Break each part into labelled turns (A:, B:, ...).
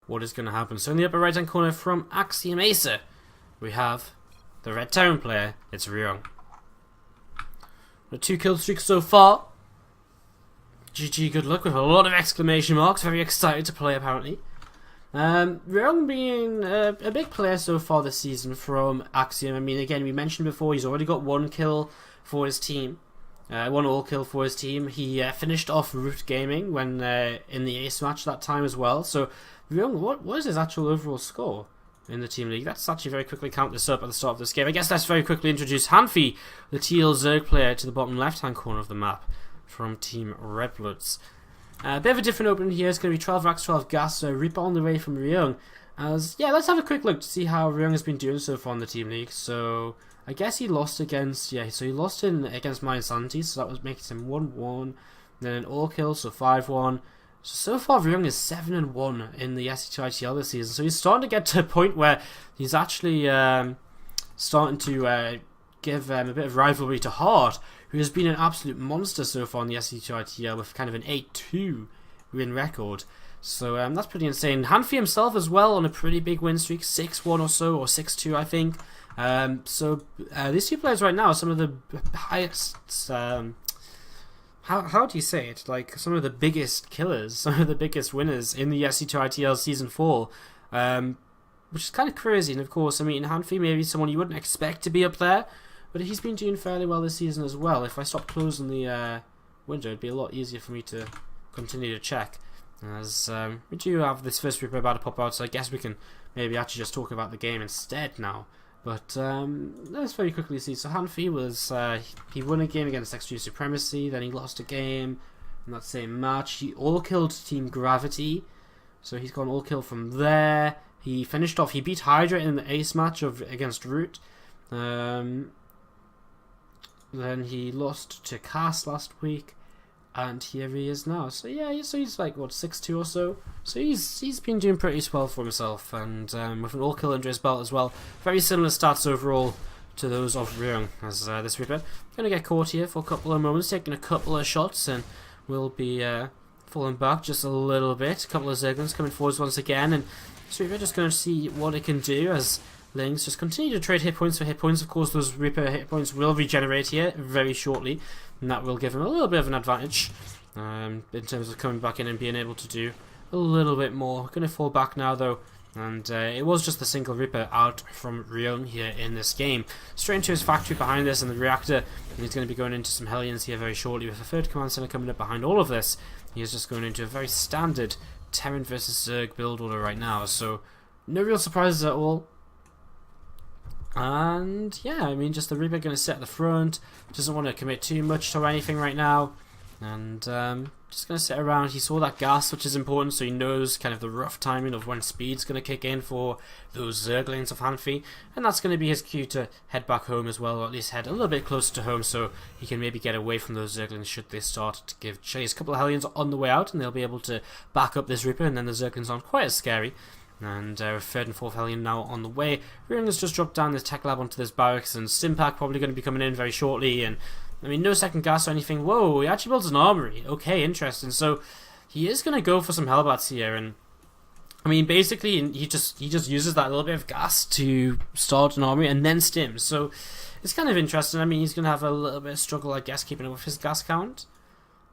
A: what is going to happen. So in the upper right hand corner from AxiomAcer, we have the red town player. It's Ryung. The 2 kill streak so far. GG, good luck, with a lot of exclamation marks. Very excited to play apparently. Ryung being a big player so far this season from Axiom. I mean, again, we mentioned before, he's already got 1 kill for his team. 1 all kill for his team. He finished off Root Gaming when in the ace match that time as well. So Ryung, what is his actual overall score in the team league? Let's actually very quickly count this up at the start of this game. I guess let's very quickly introduce HaNfy, the teal Zerg player, to the bottom left hand corner of the map from Team Redbloods. A bit of a different opening here. It's going to be 12 Rax, 12 Gas, Reaper on the way from Ryung. Yeah, let's have a quick look to see how Ryung has been doing so far in the team league. So I guess he lost against, so he lost against My Insanity, so that was making him 1-1. Then an all kill, so 5-1. So far Ryung is 7-1 in the SE2ITL this season. So he's starting to get to a point where he's actually starting to give a bit of rivalry to Hard, who has been an absolute monster so far in the SE2ITL with kind of an 8-2 win record. So that's pretty insane. HaNfy himself as well on a pretty big win streak, 6-1 or so, or 6-2 I think. These 2 players right now are some of the highest, how do you say it? Like, some of the biggest killers, some of the biggest winners in the SE2ITL Season 4. Which is kind of crazy, and of course, I mean, HaNfy may be someone you wouldn't expect to be up there, but he's been doing fairly well this season as well. If I stop closing the window, it'd be a lot easier for me to continue to check. As we do have this first Reaper about to pop out, so I guess we can maybe actually just talk about the game instead now. But let's very quickly see. So HaNfy was, he won a game against Extreme Supremacy, then he lost a game in that same match. He all-killed Team Gravity, so he's gone all-kill from there. He finished off, he beat Hydra in the ace match against Root. Then he lost to Cass last week, and here he is now. So yeah, so he's like, what, 6-2 or so? So he's been doing pretty well for himself, and with an all-kill under his belt as well. Very similar stats overall to those of Ryung as this Reaper. Going to get caught here for a couple of moments, taking a couple of shots, and we'll be falling back just a little bit. A couple of Zerglings coming forwards once again, and this Reaper just going to see what it can do as Lings just continue to trade hit points for hit points. Of course, those Reaper hit points will regenerate here very shortly, and that will give him a little bit of an advantage in terms of coming back in and being able to do a little bit more. Going to fall back now though, and it was just the single Reaper out from Ryung here in this game. Straight into his factory behind this and the reactor, and he's going to be going into some Hellions here very shortly with a third command center coming up behind all of this. He is just going into a very standard Terran versus Zerg build order right now, so no real surprises at all. And yeah, I mean, just the Reaper going to sit at the front, doesn't want to commit too much to anything right now, and just going to sit around. He saw that gas, which is important, so he knows kind of the rough timing of when speed's going to kick in for those Zerglings of HaNfy, and that's going to be his cue to head back home as well, or at least head a little bit closer to home so he can maybe get away from those Zerglings should they start to give chase. A couple of Hellions on the way out, and they'll be able to back up this Reaper, and then the Zerglings aren't quite as scary. And third and fourth Hellion now on the way. Ryung has just dropped down this tech lab onto this barracks, and Stimpack probably going to be coming in very shortly. And I mean, no second gas or anything. Whoa, he actually builds an armory. Okay, interesting. So he is going to go for some Hellbats here, and I mean, basically, he just uses that little bit of gas to start an armory and then stims. So it's kind of interesting. I mean, he's going to have a little bit of struggle, I guess, keeping up with his gas count.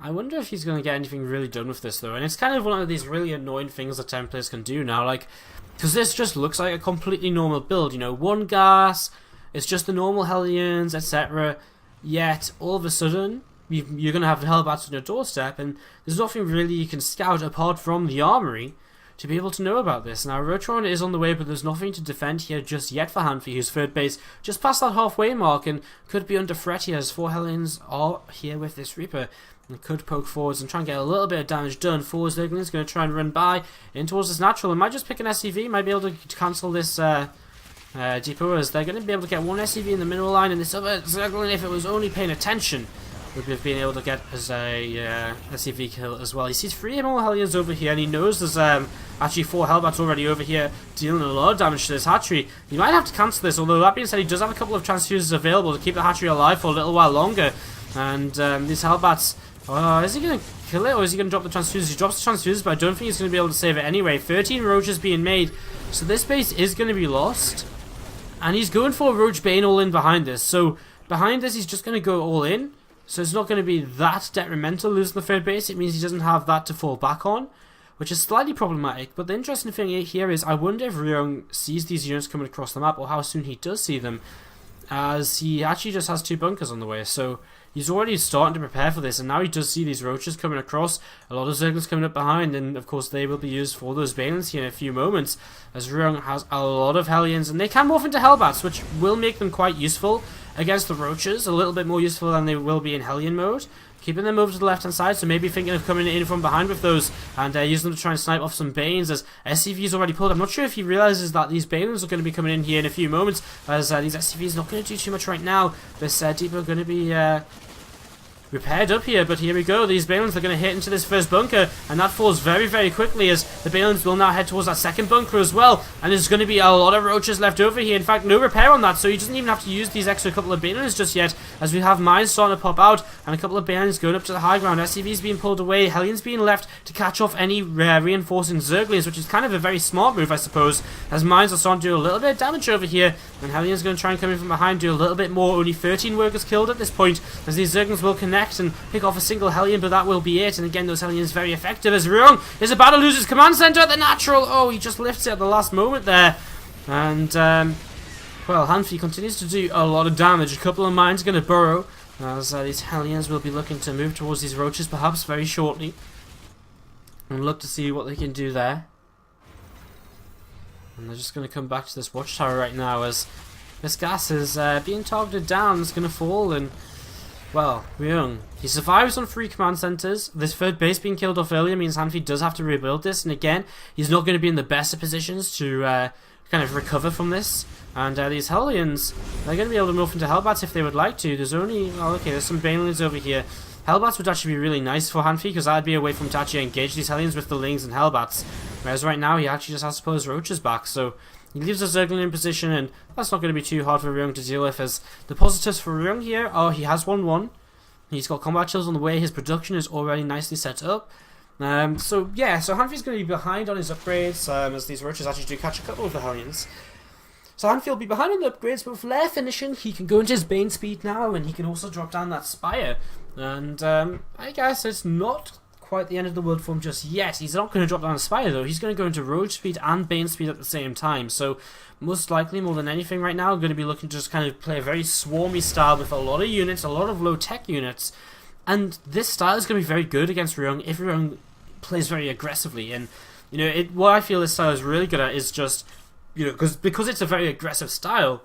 A: I wonder if he's going to get anything really done with this, though. And it's kind of one of these really annoying things that 10 players can do now. Like, because this just looks like a completely normal build. You know, 1 gas, it's just the normal Hellions, etc. Yet, all of a sudden, you're going to have the Hellbats on your doorstep, and there's nothing really you can scout apart from the armory to be able to know about this. Now, Rotron is on the way, but there's nothing to defend here just yet for HaNfy, whose third base just past that halfway mark and could be under threat here, as 4 Hellions are here with this Reaper. And could poke forwards and try and get a little bit of damage done. 4 Zerglings going to try and run by in towards this natural, and might just pick an SCV, might be able to cancel this depot, as they're going to be able to get 1 SCV in the middle line, and this other Zergling, if it was only paying attention, would have been able to get as a SCV kill as well. He sees 3 more Hellions over here, and he knows there's actually 4 Hellbats already over here dealing a lot of damage to this hatchery. He might have to cancel this, although that being said, he does have a couple of transfuses available to keep the hatchery alive for a little while longer. And these Hellbats Is he going to kill it, or is he going to drop the transfusers? He drops the transfusers, but I don't think he's going to be able to save it anyway. 13 roaches being made, so this base is going to be lost. And he's going for a Roach Bane all in behind this. So behind this, he's just going to go all in. So it's not going to be that detrimental losing the third base. It means he doesn't have that to fall back on, which is slightly problematic. But the interesting thing here is I wonder if Ryung sees these units coming across the map, or how soon he does see them, as he actually just has 2 bunkers on the way. So he's already starting to prepare for this, and now he does see these roaches coming across, a lot of Zerglings coming up behind, and of course they will be used for those Balins here in a few moments, as Ryung has a lot of Hellions, and they can morph into Hellbats, which will make them quite useful against the roaches, a little bit more useful than they will be in Hellion mode. Keeping them over to the left hand side, so maybe thinking of coming in from behind with those and using them to try and snipe off some Banes, as SCV's already pulled. I'm not sure if he realizes that these Balins are going to be coming in here in a few moments, as these SCV's not going to do too much right now. This depot are going to be repaired up here, but here we go. These Balins are going to hit into this first bunker, and that falls very, very quickly, as the Balins will now head towards that second bunker as well, and there's going to be a lot of roaches left over here. In fact, no repair on that, so he doesn't even have to use these extra couple of Balins just yet, as we have mines starting to pop out, and a couple of Balins going up to the high ground. SCV's being pulled away, Hellions being left to catch off any reinforcing Zerglings, which is kind of a very smart move, I suppose, as mines are starting to do a little bit of damage over here, and Hellions going to try and come in from behind, do a little bit more. Only 13 workers killed at this point, as these Zerglings will connect and pick off a single Hellion, but that will be it. And again, those Hellions very effective, as Ryung is about to lose his command center at the natural. Oh, he just lifts it at the last moment there. And, well, HaNfy continues to do a lot of damage. A couple of mines going to burrow, as these Hellions will be looking to move towards these roaches perhaps very shortly, and look to see what they can do there. And they're just going to come back to this watchtower right now, as this gas is being targeted down. It's going to fall, and well, Ryung, he survives on 3 command centers. This third base being killed off earlier means HaNfy does have to rebuild this, and again, he's not going to be in the best of positions to kind of recover from this. And these Hellions, they're going to be able to morph into Hellbats if they would like to. There's only, oh, okay, there's some Banelings over here. Hellbats would actually be really nice for HaNfy, because that'd be a way for him to actually engage these Hellions with the Lings and Hellbats. Whereas right now, he actually just has to pull his Roaches back, so he leaves the Zergling in position, and that's not going to be too hard for Ryung to deal with, as the positives for Ryung here are he has 1-1. He's got combat chills on the way, his production is already nicely set up. So yeah, so HaNfy's going to be behind on his upgrades, as these Roaches actually do catch a couple of the Hellions. So HaNfy will be behind on the upgrades, but with Lair finishing, he can go into his Bane speed now, and he can also drop down that Spire. And I guess it's not quite the end of the world for him just yet. He's not going to drop down the Spire though, he's going to go into Roach speed and Bane speed at the same time. So most likely, more than anything right now, I'm going to be looking to just kind of play a very swarmy style with a lot of units, a lot of low tech units. And this style is going to be very good against Ryung if Ryung plays very aggressively. And you know, what I feel this style is really good at is just, you know, because it's a very aggressive style,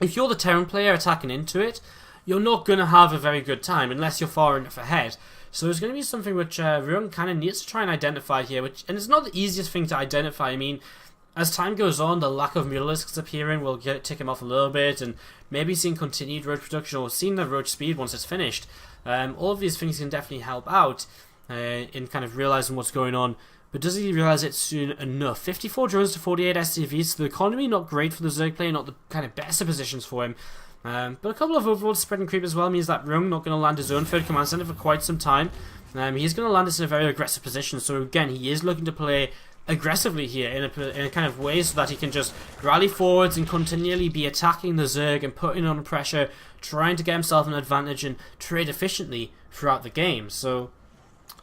A: if you're the Terran player attacking into it, you're not going to have a very good time unless you're far enough ahead. So there's going to be something which Ryung kind of needs to try and identify here, and it's not the easiest thing to identify. I mean, as time goes on, the lack of Mutalisks appearing will tick him off a little bit, and maybe seeing continued roach production or seeing the roach speed once it's finished. All of these things can definitely help out in kind of realizing what's going on. But does he realize it soon enough? 54 drones to 48 SCVs, so the economy not great for the Zerg player, not the kind of best of positions for him. But a couple of overlords spreading creep as well means that Ryung not going to land his own third command center for quite some time. He's going to land this in a very aggressive position, so again, he is looking to play aggressively here in a kind of way so that he can just rally forwards and continually be attacking the Zerg and putting on pressure, trying to get himself an advantage and trade efficiently throughout the game. So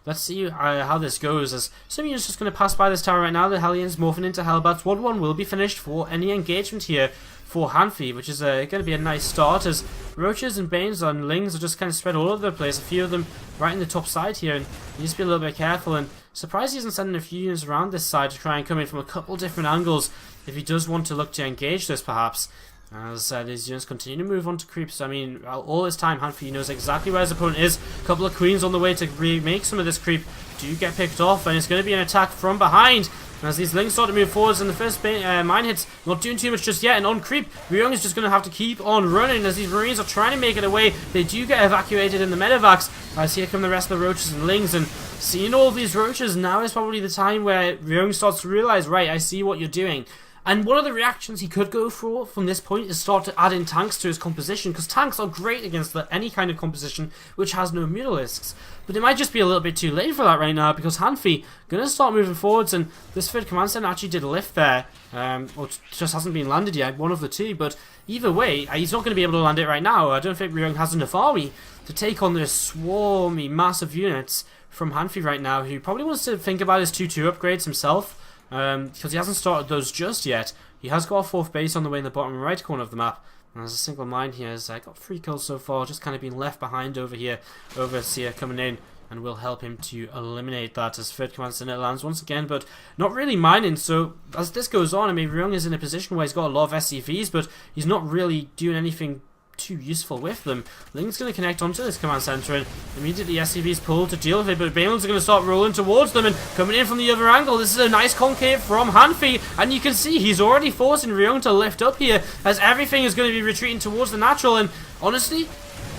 A: let's see how this goes, as some units just going to pass by this tower right now. The Hellions morphing into Hellbats. 1-1 will be finished for any engagement here for HaNfy, which is going to be a nice start, as Roaches and Banes and Lings are just kind of spread all over the place. A few of them right in the top side here, and he needs to be a little bit careful. And surprised he isn't sending a few units around this side to try and come in from a couple different angles if he does want to look to engage this perhaps. As these units continue to move on to creeps. I mean, all this time, HaNfy knows exactly where his opponent is. A couple of queens on the way to remake some of this creep do get picked off, and it's going to be an attack from behind. And as these Lings start to move forwards, and the first mine hits, not doing too much just yet, and on creep, Ryung is just going to have to keep on running as these Marines are trying to make it away. They do get evacuated in the medevacs, as here come the rest of the Roaches and Lings, and seeing all of these Roaches, now is probably the time where Ryung starts to realize, right, I see what you're doing. And one of the reactions he could go for from this point is start to add in tanks to his composition, because tanks are great against any kind of composition which has no mutalisks. But it might just be a little bit too late for that right now, because HaNfy going to start moving forwards, and this third command center actually did a lift there, or just hasn't been landed yet, one of the two. But either way, he's not going to be able to land it right now. I don't think Ryung has enough army to take on this swarmy, massive units from HaNfy right now, who probably wants to think about his 2-2 upgrades himself. Because he hasn't started those just yet. He has got a 4th base on the way in the bottom right corner of the map. And there's a single mine here. Has got 3 kills so far, just kind of been left behind over here. Overseer coming in and will help him to eliminate that as third command center lands once again, but not really mining. So as this goes on, I mean, Ryung is in a position where he's got a lot of SCVs, but he's not really doing anything too useful with them. Ling's going to connect onto this command center, and immediately SCV's pulled to deal with it, but Banelands are going to start rolling towards them and coming in from the other angle. This is a nice concave from HaNfy, and you can see he's already forcing Ryung to lift up here, as everything is going to be retreating towards the natural. And honestly,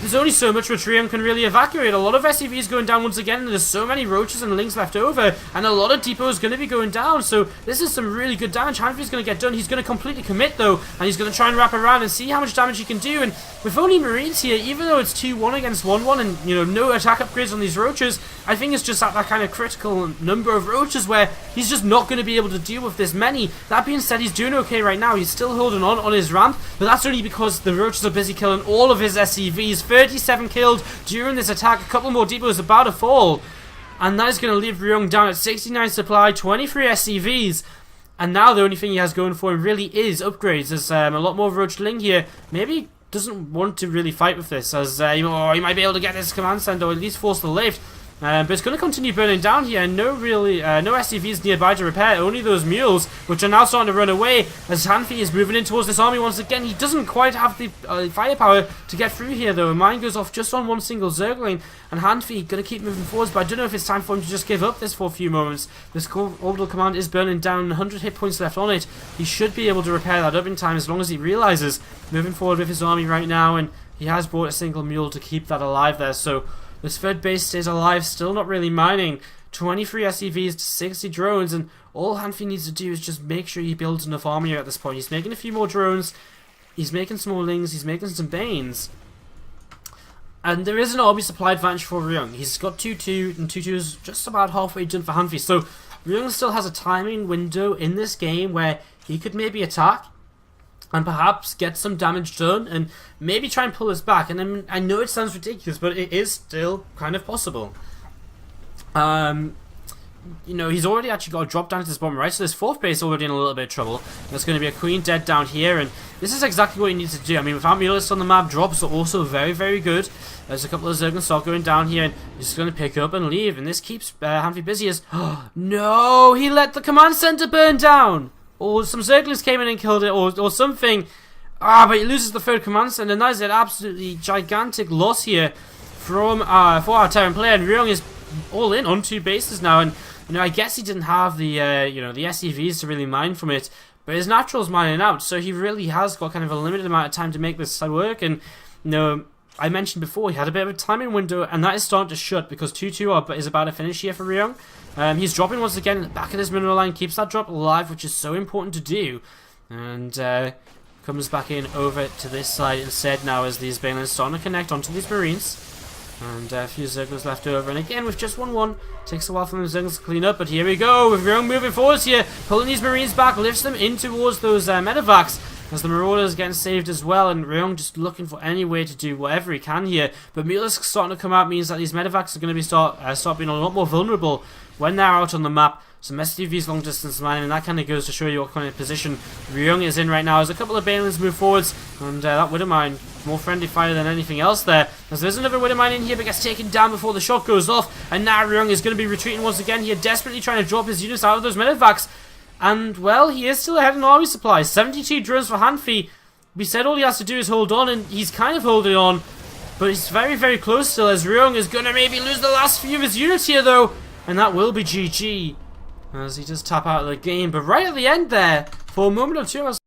A: there's only so much which Ryung can really evacuate. A lot of SCVs going down once again, and there's so many roaches and Lings left over, and a lot of depots going to be going down. So this is some really good damage HaNfy's going to get done. He's going to completely commit though, and he's going to try and wrap around and see how much damage he can do. And with only Marines here, even though it's 2-1 against 1-1, and you know, no attack upgrades on these roaches, I think it's just at that kind of critical number of roaches where he's just not going to be able to deal with this many. That being said, he's doing okay right now. He's still holding on his ramp, but that's only because the roaches are busy killing all of his SCVs. 37 killed during this attack. A couple more depots about to fall, and that is going to leave Ryung down at 69 supply, 23 SCVs. And now the only thing he has going for him really is upgrades. There's a lot more Roach Ling here. Maybe doesn't want to really fight with this, as he might be able to get this command center or at least force the lift. But it's going to continue burning down here, and no SCVs nearby to repair, only those mules, which are now starting to run away as HaNfy is moving in towards this army once again. He doesn't quite have the firepower to get through here though. Mine goes off just on one single Zergling, and HaNfy going to keep moving forwards, but I don't know if it's time for him to just give up this for a few moments. This orbital command is burning down, 100 hit points left on it. He should be able to repair that up in time as long as he realizes moving forward with his army right now, and he has brought a single mule to keep that alive there. So this third base stays alive, still not really mining. 23 SCVs to 60 drones, and all HaNfy needs to do is just make sure he builds enough army at this point. He's making a few more drones, he's making some more Lings, he's making some Banes. And there is an army supply advantage for Ryung. He's got 2-2, and 2-2 is just about halfway done for HaNfy. So Ryung still has a timing window in this game where he could maybe attack and perhaps get some damage done and maybe try and pull us back. And I know it sounds ridiculous, but it is still kind of possible. You know, he's already actually got a drop down to this bottom right, so this 4th base already in a little bit of trouble. There's going to be a queen dead down here, and this is exactly what you need to do. I mean, without mutalisks on the map, drops are also very, very good. There's a couple of Zerglings start going down here, and he's just going to pick up and leave, and this keeps HaNfy busy as... No! He let the command center burn down! Or some Zerglings came in and killed it, or something. But he loses the third command center, and that is an absolutely gigantic loss here from for our Terran player. And Ryung is all in on 2 bases now, and you know, I guess he didn't have the the SCVs to really mine from it, but his natural's mining out, so he really has got kind of a limited amount of time to make this work. And you know, I mentioned before he had a bit of a timing window, and that is starting to shut because 2-2 is about to finish here for Ryung. He's dropping once again at the back of his mineral line, keeps that drop alive, which is so important to do, and comes back in over to this side instead now as these Banelands starting to connect onto these Marines. And a few Zerglings left over, and again with just 1-1, takes a while for the Zerglings to clean up, but here we go with Ryung moving forwards here, pulling these Marines back, lifts them in towards those medevacs, as the Marauders getting saved as well, and Ryung just looking for any way to do whatever he can here. But mutalisks starting to come out means that these medevacs are going to be start being a lot more vulnerable when they're out on the map. Some SCVs long distance mining, and that kind of goes to show you what kind of position Ryung is in right now. As a couple of Banelands move forwards, and that Widowmine, more friendly fire than anything else there. As there's another Widowmine in here, but gets taken down before the shot goes off, and now Ryung is going to be retreating once again here, desperately trying to drop his units out of those medevacs. And, well, he is still ahead in army supply. 72 drones for HaNfy. We said all he has to do is hold on, and he's kind of holding on. But he's very, very close still, as Ryung is going to maybe lose the last few of his units here, though. And that will be GG, as he does tap out of the game. But right at the end there, for a moment or two, I was